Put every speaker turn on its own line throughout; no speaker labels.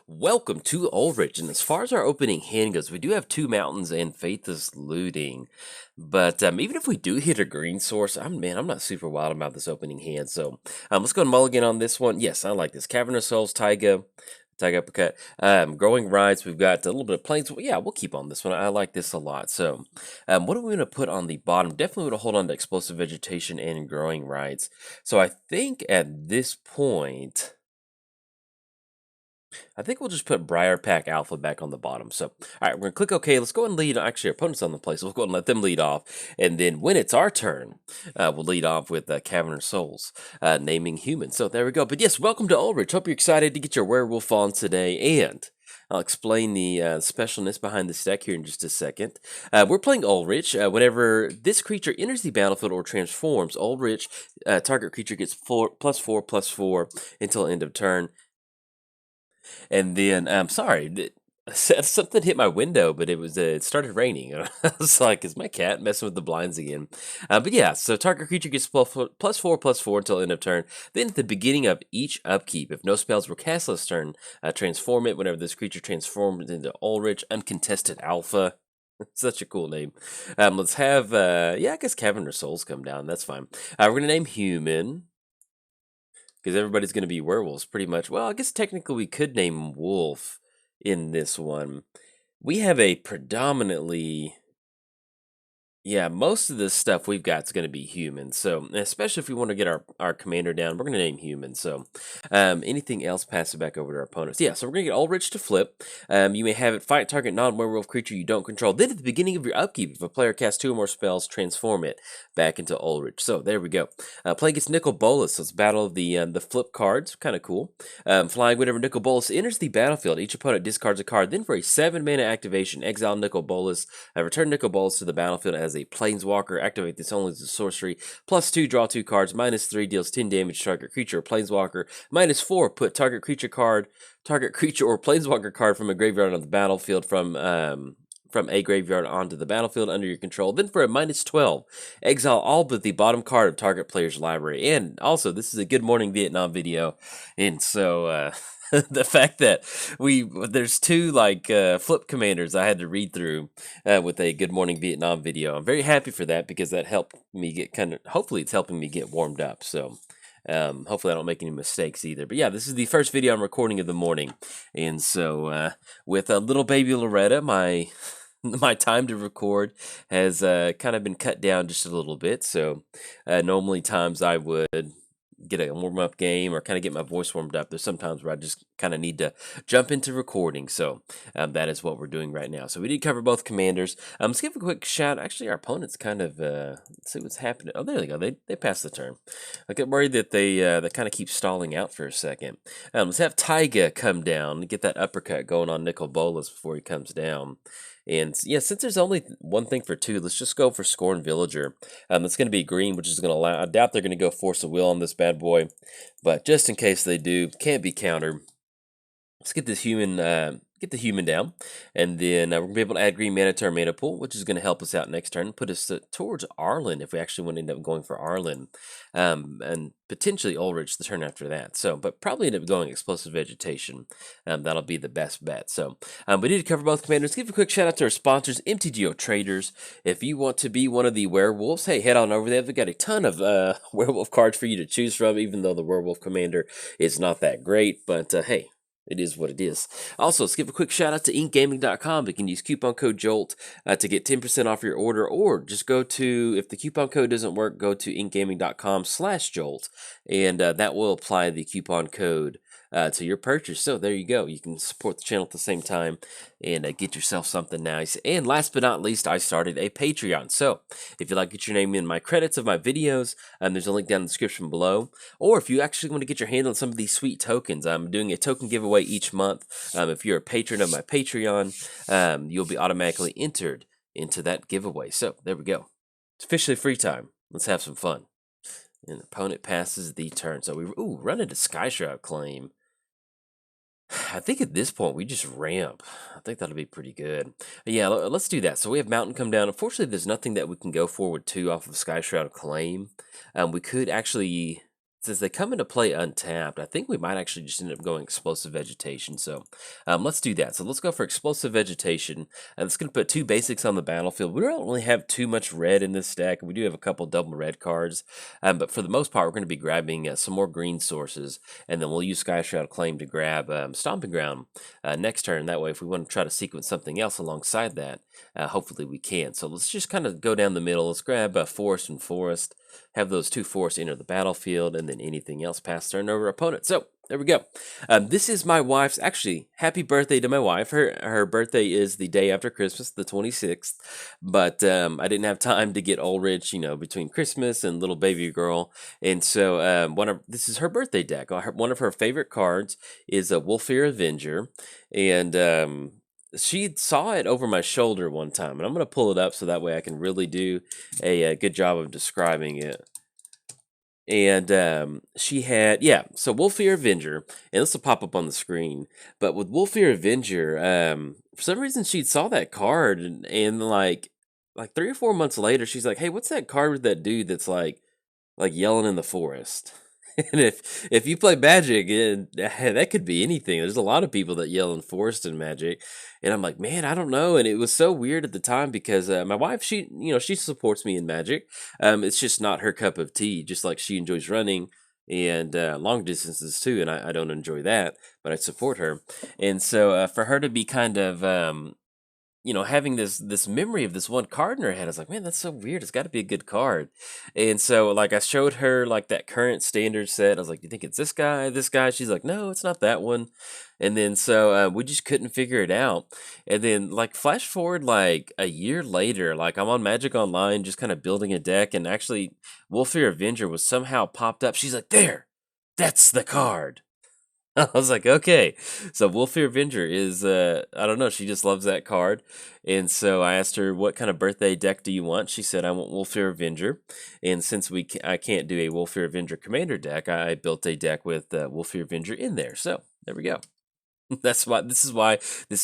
Welcome to Ulrich, and as far as our opening hand goes, we do have two mountains and Faith is looting. But even if we do hit a green source, I'm not super wild about this opening hand. So let's go mulligan on this one. Yes, I like this. Cavernous Souls, Taiga Uppercut. Growing Rides, we've got a little bit of Plains. Yeah, we'll keep on this one. I like this a lot. So what are we going to put on the bottom? Definitely going to hold on to Explosive Vegetation and Growing Rides. So I think at this point, I think we'll just put Briar Pack Alpha back on the bottom. So, all right, we're going to click OK. Let's go and lead. Actually, our opponent's on the play, so we'll go and let them lead off. And then when it's our turn, we'll lead off with Cavernous Souls, naming human. So there we go. But yes, welcome to Ulrich. Hope you're excited to get your werewolf on today. And I'll explain the specialness behind this deck here in just a second. We're playing Ulrich. Whenever this creature enters the battlefield or transforms, Ulrich, target creature gets +4/+4 until end of turn. And then, I'm sorry, something hit my window, but it started raining. I was like, is my cat messing with the blinds again? But yeah, so target creature gets +4/+4 until end of turn. Then at the beginning of each upkeep, if no spells were cast this turn, transform it. Whenever this creature transforms into Ulrich, Uncontested Alpha. Such a cool name. Let's have, I guess Cavernous Souls come down. That's fine. We're going to name human, because everybody's going to be werewolves pretty much. Well, I guess technically we could name wolf in this one. We have a predominantly, most of the stuff we've got is going to be human. So, especially if we want to get our commander down, we're going to name human. So, anything else, pass it back over to our opponents. Yeah, so we're going to get Ulrich to flip. You may have it fight target non-werewolf creature you don't control. Then at the beginning of your upkeep, if a player casts 2 or more spells, transform it back into Ulrich. So, there we go. Playing against Nicol Bolas. So, it's battle of the flip cards. Kind of cool. Flying whenever Nicol Bolas enters the battlefield, each opponent discards a card. Then for a 7-mana activation, exile Nicol Bolas. Return Nicol Bolas to the battlefield as a Planeswalker. Activate this only as a sorcery. +2, draw 2 cards. -3, deals 10 damage to target creature or Planeswalker. -4, put target creature or Planeswalker card from a graveyard on the battlefield from a graveyard onto the battlefield under your control. Then for a -12, exile all but the bottom card of target player's library. And also, this is a Good Morning Vietnam video, and so the fact that there's 2 flip commanders I had to read through with a Good Morning Vietnam video. I'm very happy for that because that helped me get hopefully it's helping me get warmed up. So hopefully I don't make any mistakes either. But yeah, this is the first video I'm recording of the morning, and so with little baby Loretta, my time to record has kind of been cut down just a little bit. So normally times I would get a warm-up game or kind of get my voice warmed up. There's sometimes where I just kind of need to jump into recording. So that is what we're doing right now. So we did cover both commanders. Let's give a quick shout. Actually, our opponents kind of, let's see what's happening. Oh, there they go. They passed the turn. I get worried that they kind of keep stalling out for a second. Let's have Taiga come down and get that uppercut going on Nicol Bolas before he comes down. And yeah, since there's only one thing for 2, let's just go for Scorn Villager. That's going to be green, which is going to allow. I doubt they're going to go Force of Will on this bad boy, but just in case they do, can't be countered. Let's get this human, get the human down, and then we're gonna be able to add green mana to our mana pool, which is going to help us out next turn, put us towards Arlen if we actually want to end up going for Arlen, and potentially Ulrich the turn after that. So, but probably end up going Explosive Vegetation. That'll be the best bet. So, we need to cover both commanders. Give a quick shout out to our sponsors, MTGOTraders. If you want to be one of the werewolves, hey, head on over there. They've got a ton of werewolf cards for you to choose from, even though the werewolf commander is not that great. But hey, it is what it is. Also, let's give a quick shout out to inkgaming.com. You can use coupon code JOLT to get 10% off your order, or just go to, if the coupon code doesn't work, go to inkgaming.com/JOLT, and that will apply the coupon code to your purchase. So there you go. You can support the channel at the same time and get yourself something nice. And last but not least, I started a Patreon. So if you'd like to get your name in my credits of my videos, there's a link down in the description below. Or if you actually want to get your hand on some of these sweet tokens, I'm doing a token giveaway each month. If you're a patron of my Patreon, you'll be automatically entered into that giveaway. So there we go. It's officially free time. Let's have some fun. And the opponent passes the turn. So we run into Sky Shroud Claim. I think at this point we just ramp. I think that'll be pretty good. But yeah, let's do that. So we have Mountain come down. Unfortunately, there's nothing that we can go forward to off of Sky Shroud Claim. We could actually since they come into play untapped, I think we might actually just end up going explosive vegetation. So let's do that. So let's go for explosive vegetation. And it's going to put 2 basics on the battlefield. We don't really have too much red in this deck. We do have a couple double red cards. But for the most part, we're going to be grabbing some more green sources. And then we'll use Sky Shroud Claim to grab Stomping Ground next turn. That way, if we want to try to sequence something else alongside that, hopefully we can. So let's just kind of go down the middle. Let's grab Forest and Forest. Have those 2 forests enter the battlefield, and then anything else pass turn over opponent. So there we go. This is my wife's. Actually, happy birthday to my wife. Her birthday is the day after Christmas, the 26th. But I didn't have time to get Ulrich, between Christmas and little baby girl. And so this is her birthday deck. One of her favorite cards is a Wolfear Avenger, and she saw it over my shoulder one time, and I'm going to pull it up so that way I can really do a good job of describing it. And she had, so Wolfear Avenger, and this will pop up on the screen. But with Wolfear Avenger, for some reason she saw that card, and like 3 or 4 months later, she's like, "Hey, what's that card with that dude that's like yelling in the forest?" And if you play Magic, that could be anything. There's a lot of people that yell in Forest in Magic, and I'm like, man, I don't know. And it was so weird at the time because my wife, she supports me in Magic. It's just not her cup of tea. Just like she enjoys running and long distances too, and I don't enjoy that, but I support her. And so for her to be kind of having this memory of this one card in her head. I was like, man, that's so weird. It's got to be a good card. And so like I showed her like that current standard set. I was like, you think it's this guy, this guy? She's like, no, it's not that one. And then so we just couldn't figure it out. And then like flash forward like a year later, like I'm on Magic Online, just kind of building a deck, and actually Wolfear Avenger was somehow popped up. She's like, there, that's the card. I was like, okay. So Wolfear Avenger is, I don't know, she just loves that card. And so I asked her, what kind of birthday deck do you want? She said, I want Wolfear Avenger. And since I can't do a Wolfear Avenger commander deck, I built a deck with Wolfear Avenger in there. So there we go. That's why this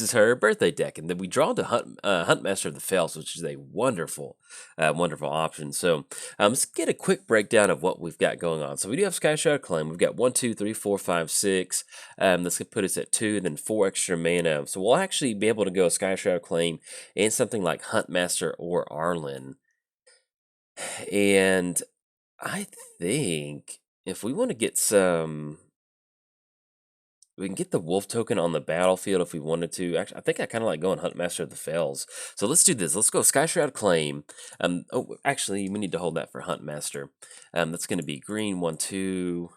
is her birthday deck, and then we draw to Huntmaster of the Fells, which is a wonderful, wonderful option. So let's get a quick breakdown of what we've got going on. So we do have Sky Shadow Claim. We've got 1, 2, 3, 4, 5, 6. That's gonna put us at 2, and then 4 extra mana. So we'll actually be able to go Sky Shadow Claim and something like Huntmaster or Arlen. And I think if we want to get some. We can get the wolf token on the battlefield if we wanted to. Actually, I think I kind of like going Huntmaster of the Fells. So let's do this. Let's go Sky Shroud Claim. Actually, we need to hold that for Huntmaster. That's going to be green 1, 2.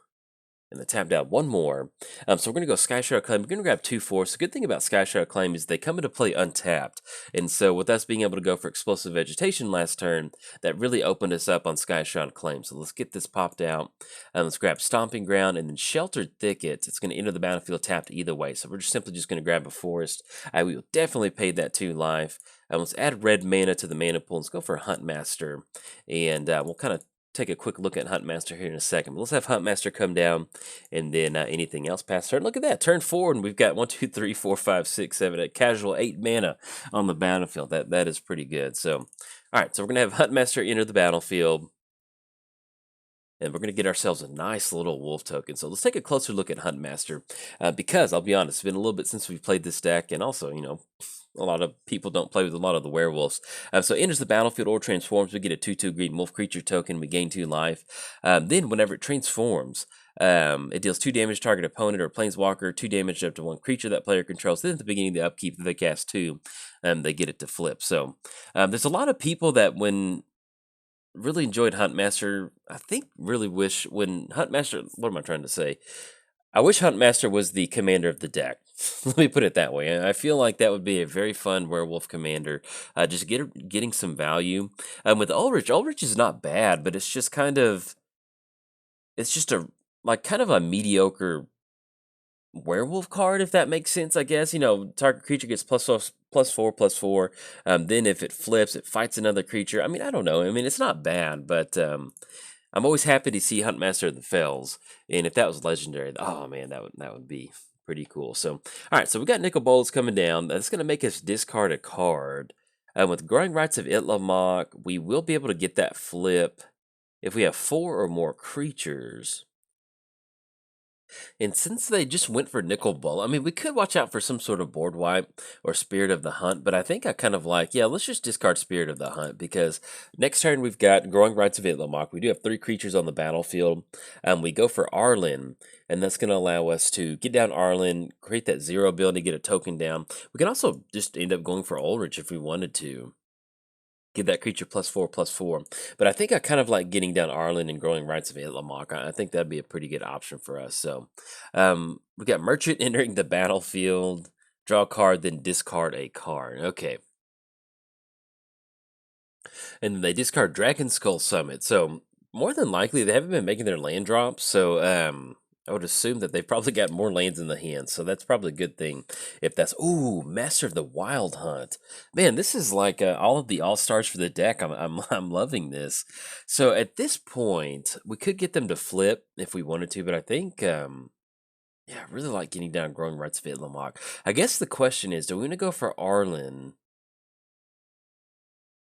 And then tap down one more. So we're going to go Sky Shadow Claim. We're going to grab 2 4. The good thing about Sky Shadow Claim is they come into play untapped. And so with us being able to go for Explosive Vegetation last turn, that really opened us up on Sky Shadow Claim. So let's get this popped out. Let's grab Stomping Ground and then Sheltered Thickets. It's going to enter the battlefield tapped either way. So we're just simply just going to grab a Forest. We will definitely pay that 2 life. Let's add red mana to the mana pool. Let's go for Huntmaster. And we'll kind of take a quick look at Huntmaster here in a second. But let's have Huntmaster come down, and then anything else past turn. Look at that, turn forward, and we've got 1, 2, 3, 4, 5, 6, 7, a casual 8 mana on the battlefield. That is pretty good. So, all right, so we're gonna have Huntmaster enter the battlefield, and we're going to get ourselves a nice little wolf token. So let's take a closer look at Huntmaster, because I'll be honest, it's been a little bit since we've played this deck, and also, a lot of people don't play with a lot of the werewolves. So enters the battlefield or transforms, we get a 2/2 green wolf creature token, we gain 2 life. Then whenever it transforms, it deals 2 damage to target opponent or planeswalker, 2 damage up to 1 creature that player controls. Then at the beginning of the upkeep, if they cast 2, they get it to flip. So there's a lot of people that really enjoyed Huntmaster. I think really wish when Huntmaster, what am I trying to say? I wish Huntmaster was the commander of the deck. Let me put it that way. I feel like that would be a very fun werewolf commander. Just getting some value. With Ulrich is not bad, but it's just it's just kind of a mediocre werewolf card, if that makes sense, I guess. Target creature gets +4/+4. Then if it flips, it fights another creature. I mean, I don't know. I mean, it's not bad, but I'm always happy to see Huntmaster of the Fells, and if that was legendary, oh man, that would be pretty cool. So, all right, so we got Nicol Bolas coming down. That's going to make us discard a card. With Growing Rights of Itlamok, we will be able to get that flip if we have 4 or more creatures. And since they just went for Nicol Bolas, I mean, we could watch out for some sort of board wipe or Spirit of the Hunt, but I think I kind of like, yeah, let's just discard Spirit of the Hunt because next turn we've got Growing Rites of Itlimoc. We do have 3 creatures on the battlefield. We go for Arlen, and that's going to allow us to get down Arlen, create that 0 ability, get a token down. We can also just end up going for Ulrich if we wanted to. Give that creature +4/+4. But I think I kind of like getting down Arlen and Growing Rites of Itlimoc. I think that'd be a pretty good option for us. So we got Merchant entering the battlefield, draw a card, then discard a card. Okay. And then they discard Dragon Skull Summit. So more than likely they haven't been making their land drops. So I would assume that they've probably got more lands in the hand. So that's probably a good thing if that's ooh, Master of the Wild Hunt. Man, this is like all of the all-stars for the deck. I'm loving this. So at this point, we could get them to flip if we wanted to, but I think yeah, I really like getting down Growing Rites of Itlimoc. I guess the question is, do we want to go for Arlen?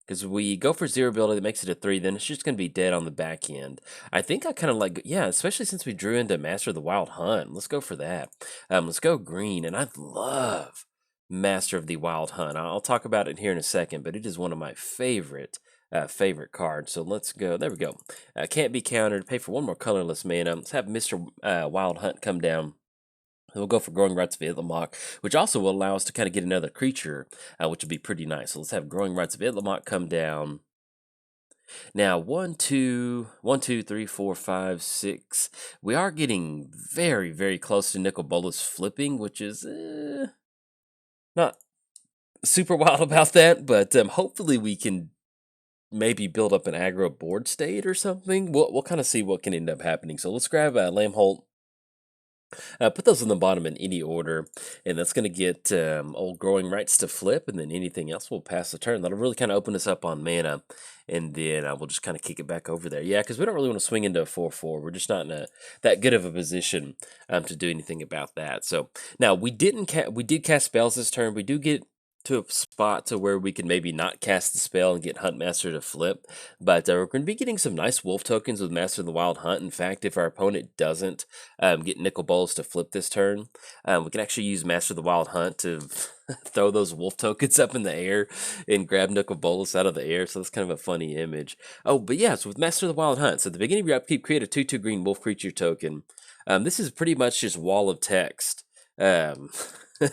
Because we go for 0 ability that makes it a 3, then it's just going to be dead on the back end. I think I kind of like, yeah, especially since we drew into Master of the Wild Hunt. Let's go for that. Let's go green, and I love Master of the Wild Hunt. I'll talk about it here in a second, but it is one of my favorite cards. So let's go. There we go. Can't be countered. Pay for 1 more colorless mana. Let's have Mr. Wild Hunt come down. We'll go for Growing Rites of Itlimoc, which also will allow us to kind of get another creature, which would be pretty nice. So let's have Growing Rites of Itlimoc come down. Now, 1, 2, 1, 2, 3, 4, 5, 6. We are getting very, very close to Nicol Bolas flipping, which is not super wild about that, but hopefully we can maybe build up an aggro board state or something. We'll kind of see what can end up happening. So let's grab Lamholt. Put those in the bottom in any order, and that's going to get old Growing Rights to flip, and then anything else will pass the turn. That'll really kind of open us up on mana, and then we'll just kind of kick it back over there. Yeah, because we don't really want to swing into a 4/4. We're just not in that good of a position to do anything about that. So now we did cast spells this turn. We do get to a spot to where we can maybe not cast the spell and get Huntmaster to flip. But we're going to be getting some nice wolf tokens with Master of the Wild Hunt. In fact, if our opponent doesn't get Nicol Bolas to flip this turn, we can actually use Master of the Wild Hunt to throw those wolf tokens up in the air and grab Nicol Bolas out of the air. So that's kind of a funny image. Oh, but yeah, so with Master of the Wild Hunt, so at the beginning of your upkeep, create a 2/2 green wolf creature token. This is pretty much just wall of text.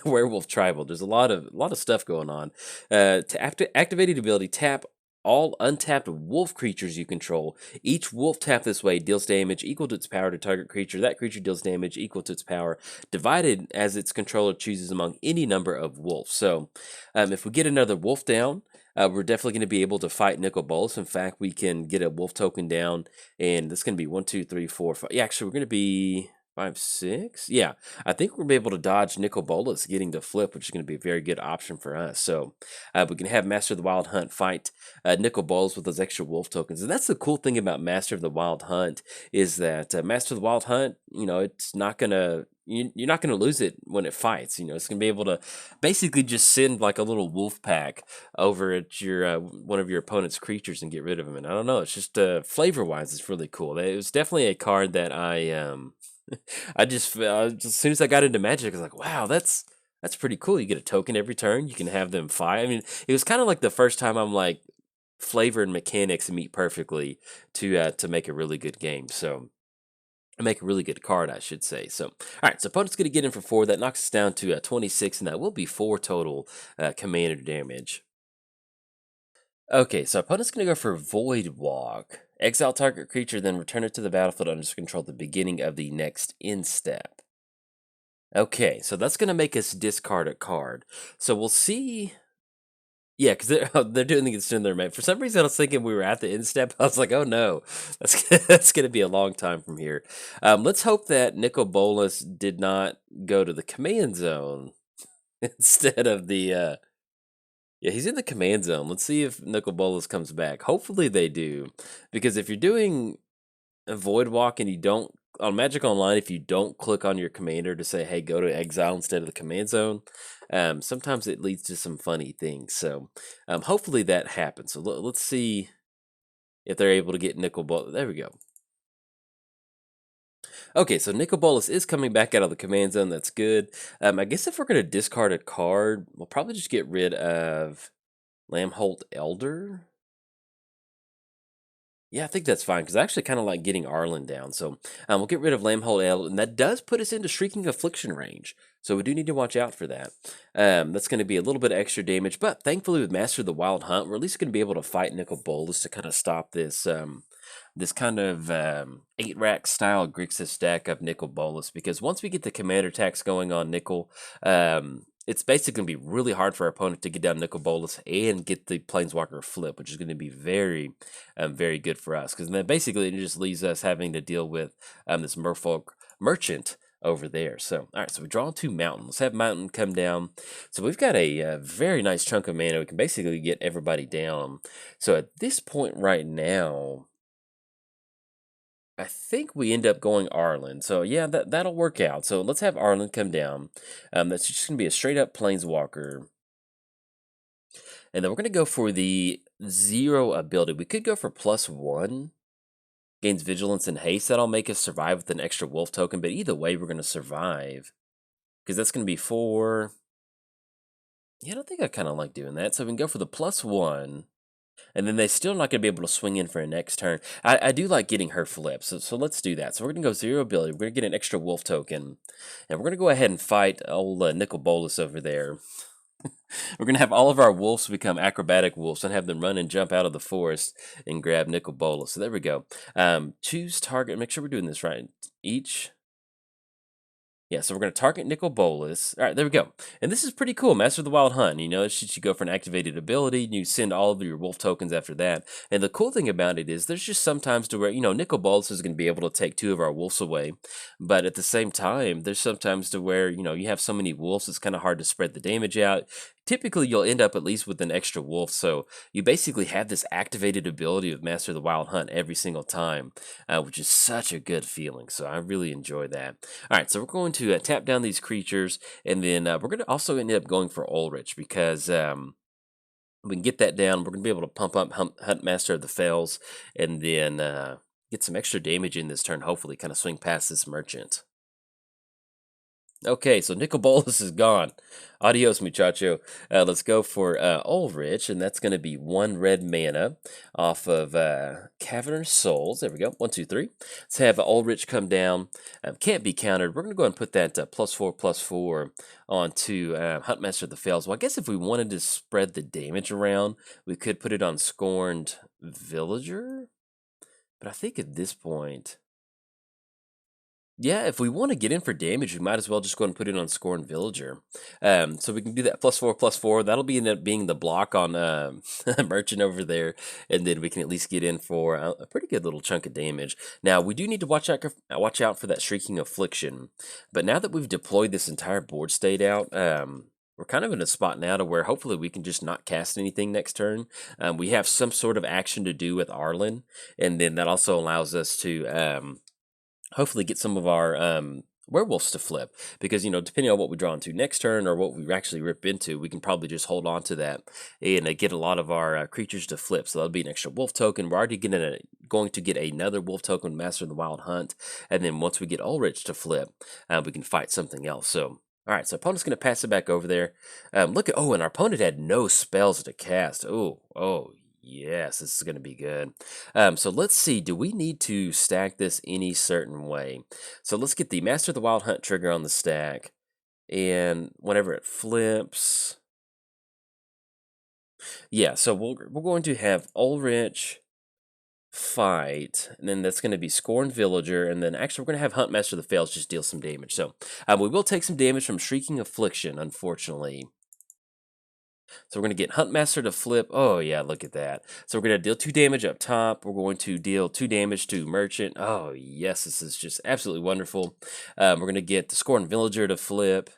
Werewolf Tribal. There's a lot of stuff going on. To activated ability, tap all untapped wolf creatures you control. Each wolf tap this way deals damage equal to its power to target creature. That creature deals damage equal to its power, divided as its controller chooses among any number of wolves. So, if we get another wolf down, we're definitely going to be able to fight Nicol Bolas. In fact, we can get a wolf token down, and this is going to be 1, 2, 3, 4, 5. Yeah, actually, we're going to be 5, 6. Yeah, I think we're gonna be able to dodge Nicol Bolas getting to flip, which is going to be a very good option for us. So we can have Master of the Wild Hunt fight Nicol Bolas with those extra wolf tokens, and that's the cool thing about Master of the Wild Hunt is that Master of the Wild Hunt, it's not gonna you're not gonna lose it when it fights. It's gonna be able to basically just send like a little wolf pack over at your one of your opponent's creatures and get rid of them. And I don't know, it's just flavor wise, it's really cool. It was definitely a card that I just as soon as I got into Magic, I was like, wow, that's pretty cool. You get a token every turn. You can have them fight. I mean, it was kind of like the first time I'm like flavor and mechanics meet perfectly to make a really good game. So make a really good card, I should say. So, all right, so opponent's going to get in for 4. That knocks us down to 26, and that will be 4 total commander damage. Okay, so opponent's going to go for Void Walk. Exile target creature, then return it to the battlefield under control at the beginning of the next end step. Okay, so that's going to make us discard a card. So we'll see. Yeah, because they're doing the extend their man. For some reason, I was thinking we were at the end step. I was like, oh no, that's going to be a long time from here. Let's hope that Nicol Bolas did not go to the command zone instead of the. Yeah, he's in the command zone. Let's see if Nicol Bolas comes back. Hopefully they do, because if you're doing a Void Walk and you don't on Magic Online, if you don't click on your commander to say, "Hey, go to exile" instead of the command zone, sometimes it leads to some funny things. So, hopefully that happens. So let's see if they're able to get Nicol Bolas. There we go. Okay, so Nicol Bolas is coming back out of the command zone. That's good. I guess if we're going to discard a card, we'll probably just get rid of Lamholt Elder. Yeah, I think that's fine because I actually kind of like getting Arlen down. So we'll get rid of Lamhold Elder, and that does put us into Shrieking Affliction range. So we do need to watch out for that. That's going to be a little bit of extra damage, but thankfully with Master of the Wild Hunt, we're at least going to be able to fight Nicol Bolas to kind of stop this this kind of 8-rack style Grixis deck of Nicol Bolas. Because once we get the commander attacks going on Nicol, it's basically going to be really hard for our opponent to get down Nicol Bolas and get the Planeswalker flip, which is going to be very good for us. Because then basically it just leaves us having to deal with this Merfolk Merchant over there. So, all right, so we draw 2 Mountain. Let's have Mountain come down. So we've got a very nice chunk of mana. We can basically get everybody down. So at this point right now, I think we end up going Arlen. So yeah, that'll work out. So let's have Arlen come down. That's just going to be a straight up Planeswalker. And then we're going to go for the 0 ability. We could go for +1. Gains Vigilance and Haste. That'll make us survive with an extra Wolf token. But either way, we're going to survive. Because that's going to be 4. Yeah, I don't think I kind of like doing that. So we can go for the +1. And then they're still not going to be able to swing in for a next turn. I do like getting her flips, so let's do that. So we're going to go 0 ability. We're going to get an extra wolf token. And we're going to go ahead and fight old Nicol Bolas over there. We're going to have all of our wolves become acrobatic wolves and have them run and jump out of the forest and grab Nicol Bolas. So there we go. Choose target. Make sure we're doing this right. Each... Yeah, so we're going to target Nicol Bolas. All right, there we go. And this is pretty cool. Master of the Wild Hunt. You know, you go for an activated ability, and you send all of your wolf tokens after that. And the cool thing about it is there's just sometimes to where, you know, Nicol Bolas is going to be able to take 2 of our wolves away. But at the same time, there's sometimes to where, you know, you have so many wolves, it's kind of hard to spread the damage out. Typically, you'll end up at least with an extra wolf, so you basically have this activated ability of Master of the Wild Hunt every single time, which is such a good feeling, so I really enjoy that. All right, so we're going to tap down these creatures, and then we're going to also end up going for Ulrich, because we can get that down. We're going to be able to pump up Hunt Master of the Fells, and then get some extra damage in this turn, hopefully kind of swing past this Merchant. Okay, so Nicol Bolas is gone. Adios, muchacho. Let's go for Ulrich, and that's going to be 1 red mana off of Cavernous Souls. There we go. 1, 2, 3. Let's have Ulrich come down. Can't be countered. We're going to go ahead and put that +4/+4 onto Huntmaster of the Fells. Well, I guess if we wanted to spread the damage around, we could put it on Scorned Villager. But I think at this point... Yeah, if we want to get in for damage, we might as well just go and put it on Scorn Villager. So we can do that +4/+4. That'll be end up being the block on Merchant over there, and then we can at least get in for a pretty good little chunk of damage. Now we do need to watch out for that Shrieking Affliction. But now that we've deployed this entire board state out, we're kind of in a spot now to where hopefully we can just not cast anything next turn. We have some sort of action to do with Arlen, and then that also allows us to hopefully get some of our werewolves to flip, because, you know, depending on what we draw into next turn or what we actually rip into, we can probably just hold on to that and get a lot of our creatures to flip. So that'll be an extra wolf token. We're already going to get another wolf token, Master of the Wild Hunt, and then once we get Ulrich to flip, we can fight something else. So all right, so opponent's going to pass it back over there. Look at, and our opponent had no spells to cast. Oh, yes, this is going to be good. So let's see, do we need to stack this any certain way? So let's get the Master of the Wild Hunt trigger on the stack, and whenever it flips... Yeah, so we're going to have Ulrich fight, and then that's going to be Scorned Villager, and then actually we're going to have Huntmaster of the Fells just deal some damage. So we will take some damage from Shrieking Affliction, unfortunately. So we're going to get Huntmaster to flip. Oh, yeah, look at that. So we're going to deal 2 damage up top. We're going to deal 2 damage to Merchant. Oh, yes, this is just absolutely wonderful. We're going to get the Scorned Villager to flip.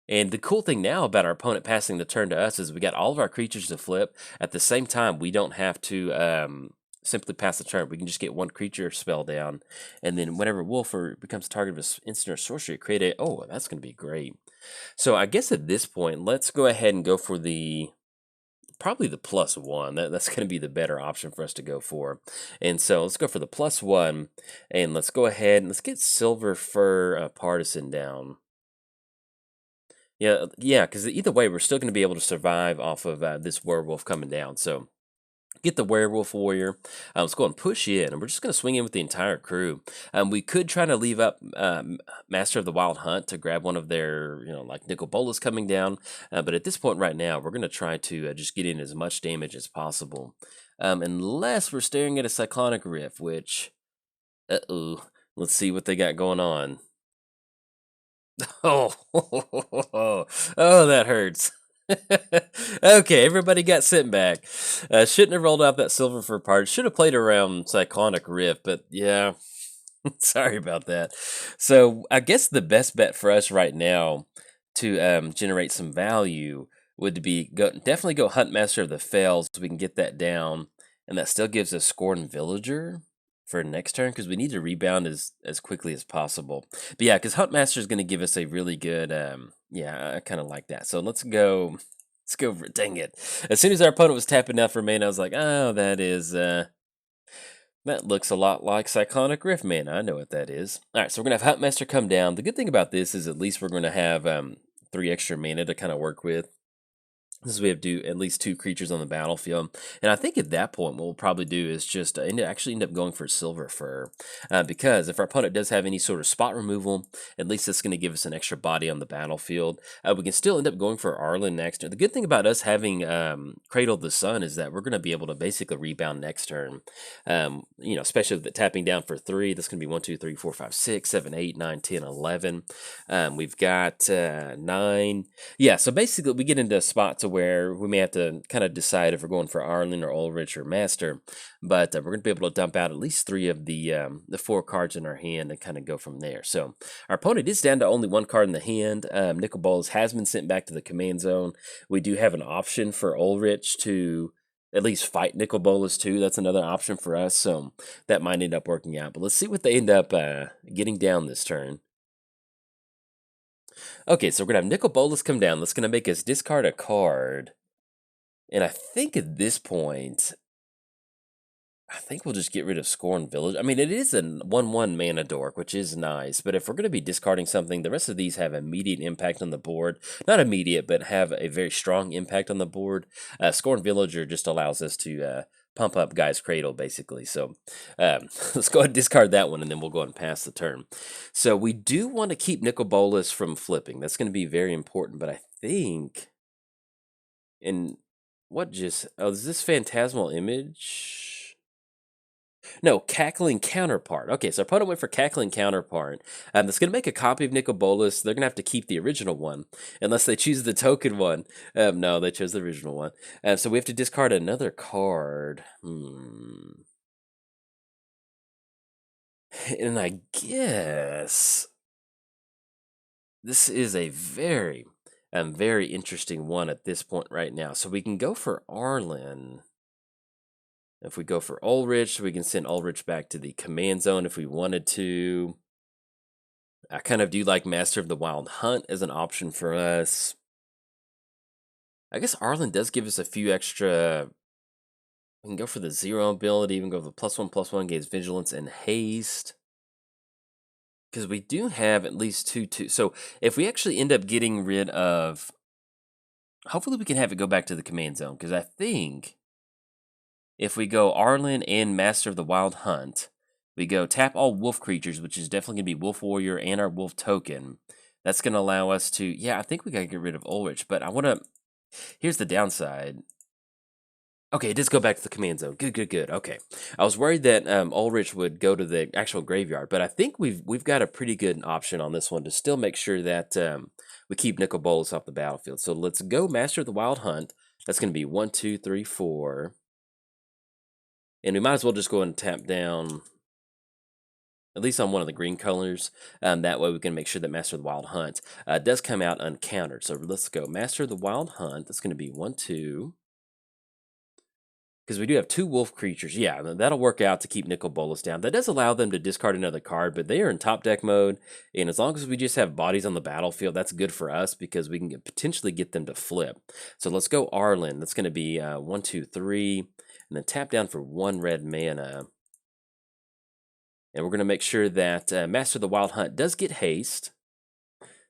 And the cool thing now about our opponent passing the turn to us is we got all of our creatures to flip. At the same time, we don't have to simply pass the turn. We can just get 1 creature spell down. And then whenever Wolf becomes target of an instant or sorcery, create a... Oh, that's going to be great. So I guess at this point, let's go ahead and go for the probably the +1. That's going to be the better option for us to go for. And so let's go for the +1, and let's go ahead and let's get Silver Fur Partisan down. Yeah, because either way, we're still going to be able to survive off of this werewolf coming down. So get the werewolf warrior. Let's go and push in, and we're just going to swing in with the entire crew. We could try to leave up Master of the Wild Hunt to grab one of their, like Nicol Bolas coming down. But at this point right now, we're going to try to just get in as much damage as possible. Unless we're staring at a Cyclonic Rift, which, let's see what they got going on. Oh, oh, that hurts. Okay, everybody got sent back. Shouldn't have rolled out that Silver for part. Should have played around Cyclonic Rift, but yeah, sorry about that. So I guess the best bet for us right now to generate some value would be definitely go Huntmaster of the Fells so we can get that down, and that still gives us Scorn Villager for next turn because we need to rebound as quickly as possible. But yeah, because Huntmaster is going to give us a really good yeah, I kind of like that. So let's go. Let's go for it. Dang it. As soon as our opponent was tapping out for mana, I was like, oh, that looks a lot like Cyclonic Rift mana. I know what that is. All right, so we're going to have Huntmaster come down. The good thing about this is at least we're going to have 3 extra mana to kind of work with. This is we have to do at least 2 creatures on the battlefield. And I think at that point, what we'll probably do is just actually end up going for Silver Fur. Because if our opponent does have any sort of spot removal, at least it's going to give us an extra body on the battlefield. We can still end up going for Arlen next turn. The good thing about us having Cradle the Sun is that we're going to be able to basically rebound next turn. Especially with the tapping down for 3. That's going to be 1, 2, 3, 4, 5, 6, 7, 8, 9, 10, 11. We've got 9. Yeah, so basically we get into a spot to where we may have to kind of decide if we're going for Arlen or Ulrich or Master, but we're going to be able to dump out at least 3 of the 4 cards in our hand and kind of go from there. So our opponent is down to only 1 card in the hand. Nicol Bolas has been sent back to the command zone. We do have an option for Ulrich to at least fight Nicol Bolas too. That's another option for us, so that might end up working out. But let's see what they end up getting down this turn. Okay, so we're going to have Nicol Bolas come down. That's going to make us discard a card. And I think at this point, I think we'll just get rid of Scorn Village. I mean, it is a 1/1 mana dork, which is nice. But if we're going to be discarding something, the rest of these have immediate impact on the board. Not immediate, but have a very strong impact on the board. Scorn Villager just allows us to pump up Guy's Cradle, basically. So let's go ahead and discard that one, and then we'll go ahead and pass the turn. So we do want to keep Nicol Bolas from flipping. That's going to be very important, but I think... And what just... Oh, is this Phantasmal Image? No, Cackling Counterpart. Okay, so our opponent went for Cackling Counterpart. That's going to make a copy of Nicol Bolas. They're going to have to keep the original one, unless they choose the token one. No, they chose the original one. So we have to discard another card. And I guess this is a very interesting one at this point right now. So we can go for Arlen. If we go for Ulrich, we can send Ulrich back to the command zone if we wanted to. I kind of do like Master of the Wild Hunt as an option for us. I guess Arlen does give us a few extra... We can go for the 0 ability, even go for the +1/+1, gains Vigilance and Haste. Because we do have at least 2/2. So if we actually end up getting rid of... Hopefully we can have it go back to the command zone, because I think... If we go Arlen and Master of the Wild Hunt, we go tap all wolf creatures, which is definitely going to be Wolf Warrior and our wolf token. That's going to allow us to... Yeah, I think we got to get rid of Ulrich, but I want to... Here's the downside. Okay, it does go back to the command zone. Good. Okay. I was worried that Ulrich would go to the actual graveyard, but I think we've got a pretty good option on this one to still make sure that we keep Nicol Bolas off the battlefield. So let's go Master of the Wild Hunt. That's going to be 1, 2, 3, 4... And we might as well just go ahead and tap down, at least on one of the green colors. That way we can make sure that Master of the Wild Hunt does come out uncountered. So let's go Master of the Wild Hunt. That's going to be 1, 2. because we do have 2 wolf creatures. Yeah, that'll work out to keep Nicol Bolas down. That does allow them to discard another card, but they are in top deck mode, and as long as we just have bodies on the battlefield, that's good for us because we can potentially get them to flip. So let's go Arlen. That's going to be 1, 2, 3, and then tap down for 1 red mana. And we're going to make sure that Master of the Wild Hunt does get haste.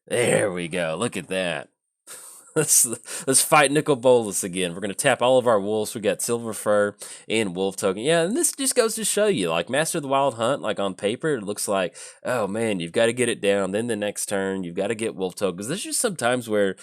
There we go. Look at that. Let's fight Nicol Bolas again. We're gonna tap all of our wolves. We got Silver Fur and Wolf Token. Yeah, and this just goes to show you, like Master of the Wild Hunt, like on paper, it looks like, oh man, you've got to get it down. Then the next turn, you've got to get Wolf Tokens. There's just sometimes where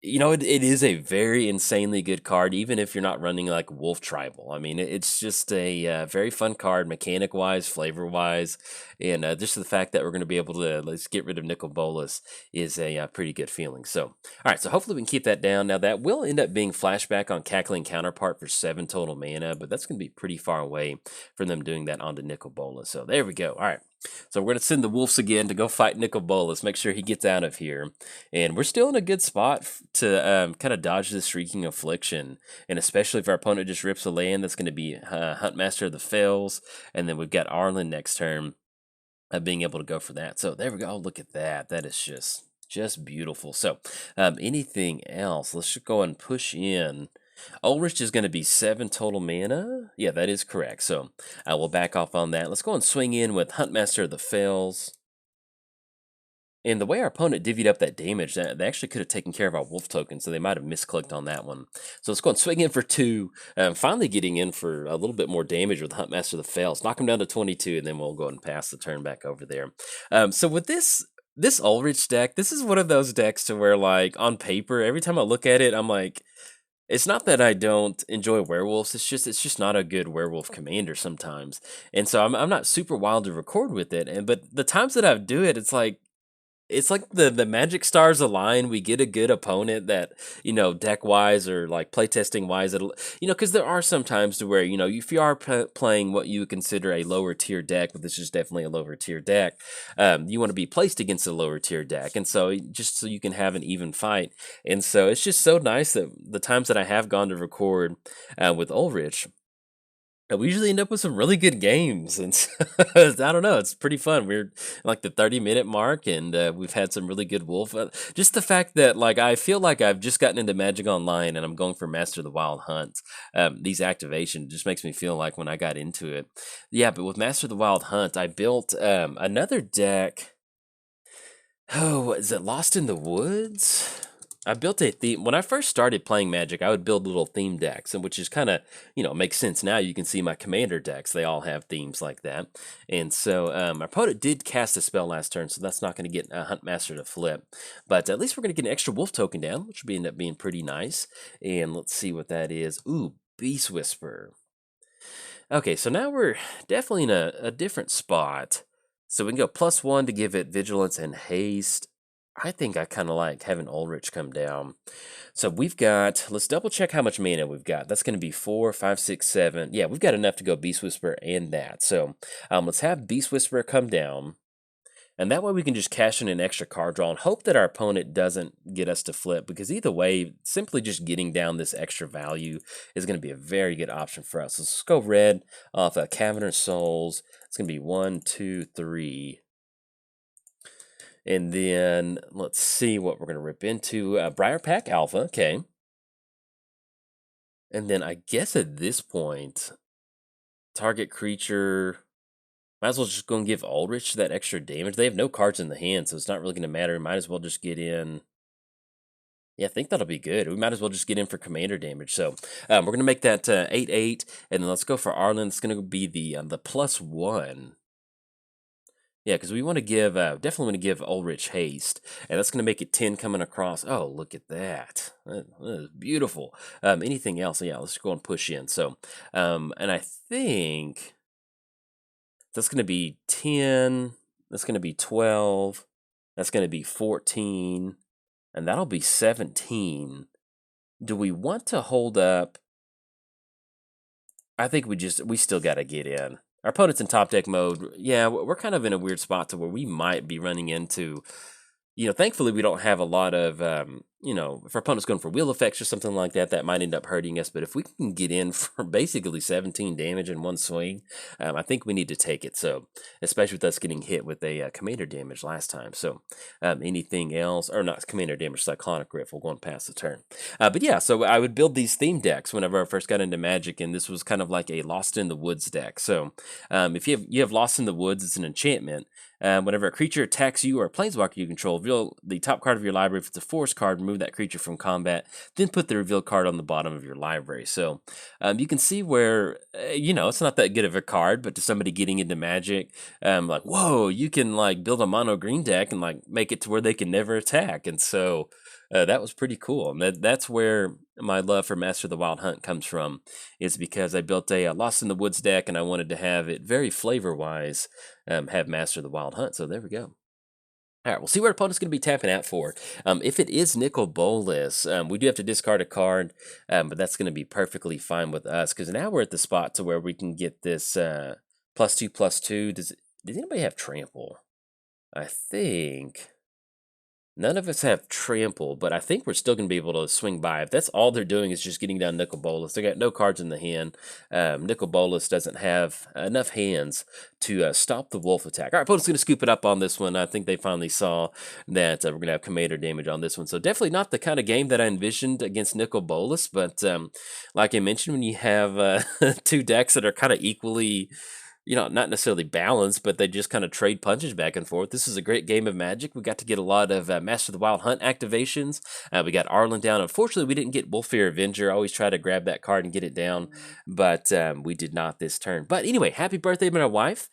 it is a very insanely good card, even if you're not running like Wolf Tribal. I mean, it's just a very fun card, mechanic-wise, flavor-wise, and just the fact that we're going to be able to let's get rid of Nicol Bolas is a pretty good feeling. So, all right, so hopefully we can keep that down. Now, that will end up being flashback on Cackling Counterpart for 7 total mana, but that's going to be pretty far away from them doing that onto Nicol Bolas. So there we go. All right. So we're going to send the wolves again to go fight Nicol Bolas, make sure he gets out of here. And we're still in a good spot to kind of dodge this Shrieking Affliction. And especially if our opponent just rips a land, that's going to be Huntmaster of the Fells. And then we've got Arlen next turn being able to go for that. So there we go. Oh, look at that. That is just beautiful. So anything else? Let's just go and push in. Ulrich is going to be 7 total mana. Yeah, that is correct. So I will back off on that. Let's go and swing in with Huntmaster of the Fells. And the way our opponent divvied up that damage, they actually could have taken care of our wolf token, so they might have misclicked on that one. So let's go and swing in for 2. Finally getting in for a little bit more damage with Huntmaster of the Fells. Knock him down to 22, and then we'll go and pass the turn back over there. So with this Ulrich deck, this is one of those decks to where, like, on paper, every time I look at it, I'm like, it's not that I don't enjoy werewolves. It's just not a good werewolf commander sometimes, and so I'm not super wild to record with it. But the times that I do it, it's like the magic stars align. We get a good opponent that deck wise or like playtesting wise. It'll because there are some times to where if you are playing what you would consider a lower tier deck, but this is definitely a lower tier deck. You want to be placed against a lower tier deck, and so just so you can have an even fight. And so it's just so nice that the times that I have gone to record with Ulrich, we usually end up with some really good games, and I don't know, it's pretty fun. We're like the 30-minute mark, and we've had some really good wolf. Just the fact that I feel like I've just gotten into Magic Online, and I'm going for Master of the Wild Hunt. These activations just makes me feel like when I got into it. Yeah, but with Master of the Wild Hunt, I built another deck. Oh, is it Lost in the Woods? I built a theme. When I first started playing Magic, I would build little theme decks, and which is kind of, makes sense now. You can see my commander decks. They all have themes like that. And so our opponent did cast a spell last turn, so that's not going to get a Huntmaster to flip. But at least we're going to get an extra wolf token down, which will end up being pretty nice. And let's see what that is. Ooh, Beast Whisper. Okay, so now we're definitely in a different spot. So we can go +1 to give it vigilance and haste. I think I kind of like having Ulrich come down. So we've got, let's double check how much mana we've got. That's going to be 4, 5, 6, 7. Yeah, we've got enough to go Beast Whisperer and that. So let's have Beast Whisperer come down. And that way we can just cash in an extra card draw and hope that our opponent doesn't get us to flip, because either way, simply just getting down this extra value is going to be a very good option for us. So let's go red off Cavernous Souls. It's going to be 1, 2, 3. And then let's see what we're going to rip into. Briar Pack Alpha, okay. And then I guess at this point, target creature, might as well just go and give Ulrich that extra damage. They have no cards in the hand, so it's not really going to matter. Might as well just get in. Yeah, I think that'll be good. We might as well just get in for commander damage. So we're going to make that 8/8, and then let's go for Arlen. It's going to be the +1. Yeah, because we want to give, definitely want to give Ulrich haste, and that's going to make it 10 coming across. Oh, look at that. That is beautiful. Anything else? Yeah, let's go and push in. So, and I think that's going to be 10, that's going to be 12, that's going to be 14, and that'll be 17. Do we want to hold up? I think we still got to get in. Our opponent's in top deck mode. Yeah, we're kind of in a weird spot to where we might be running into, thankfully we don't have a lot of, if our opponent's going for wheel effects or something like that, that might end up hurting us. But if we can get in for basically 17 damage in one swing, I think we need to take it. So, especially with us getting hit with a commander damage last time. So, anything else, or not commander damage, Cyclonic Rift, we're going past the turn. But yeah, so I would build these theme decks whenever I first got into Magic, and this was kind of like a Lost in the Woods deck. So, if you have Lost in the Woods, it's an enchantment. Whenever a creature attacks you or a planeswalker you control, reveal the top card of your library. If it's a force card, remove that creature from combat, then put the revealed card on the bottom of your library. So you can see where, it's not that good of a card, but to somebody getting into Magic, like, whoa, you can like build a mono green deck and like make it to where they can never attack. And so that was pretty cool. And that's where my love for Master of the Wild Hunt comes from, is because I built a Lost in the Woods deck and I wanted to have it very flavor-wise, have Master of the Wild Hunt. So there we go. All right, we'll see what our opponent's going to be tapping out for. If it is Nicol Bolas, we do have to discard a card, but that's going to be perfectly fine with us, because now we're at the spot to where we can get this +2/+2. Does anybody have trample? I think none of us have trample, but I think we're still going to be able to swing by. If that's all they're doing is just getting down Nicol Bolas, they got no cards in the hand. Nicol Bolas doesn't have enough hands to stop the wolf attack. All right, opponent's going to scoop it up on this one. I think they finally saw that we're going to have commander damage on this one. So definitely not the kind of game that I envisioned against Nicol Bolas, but like I mentioned, when you have two decks that are kind of equally, not necessarily balanced, but they just kind of trade punches back and forth. This is a great game of Magic. We got to get a lot of Master of the Wild Hunt activations. We got Arlen down. Unfortunately, we didn't get Wolfear Avenger. I always try to grab that card and get it down, but we did not this turn. But anyway, happy birthday to my wife.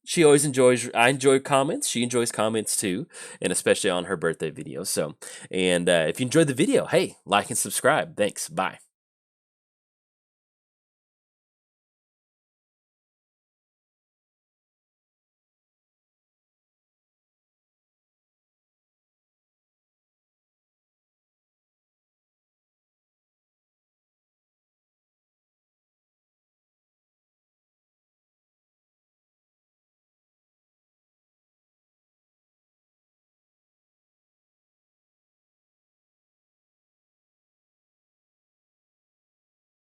She always I enjoy comments. She enjoys comments too, and especially on her birthday videos. So, and if you enjoyed the video, hey, like and subscribe. Thanks. Bye.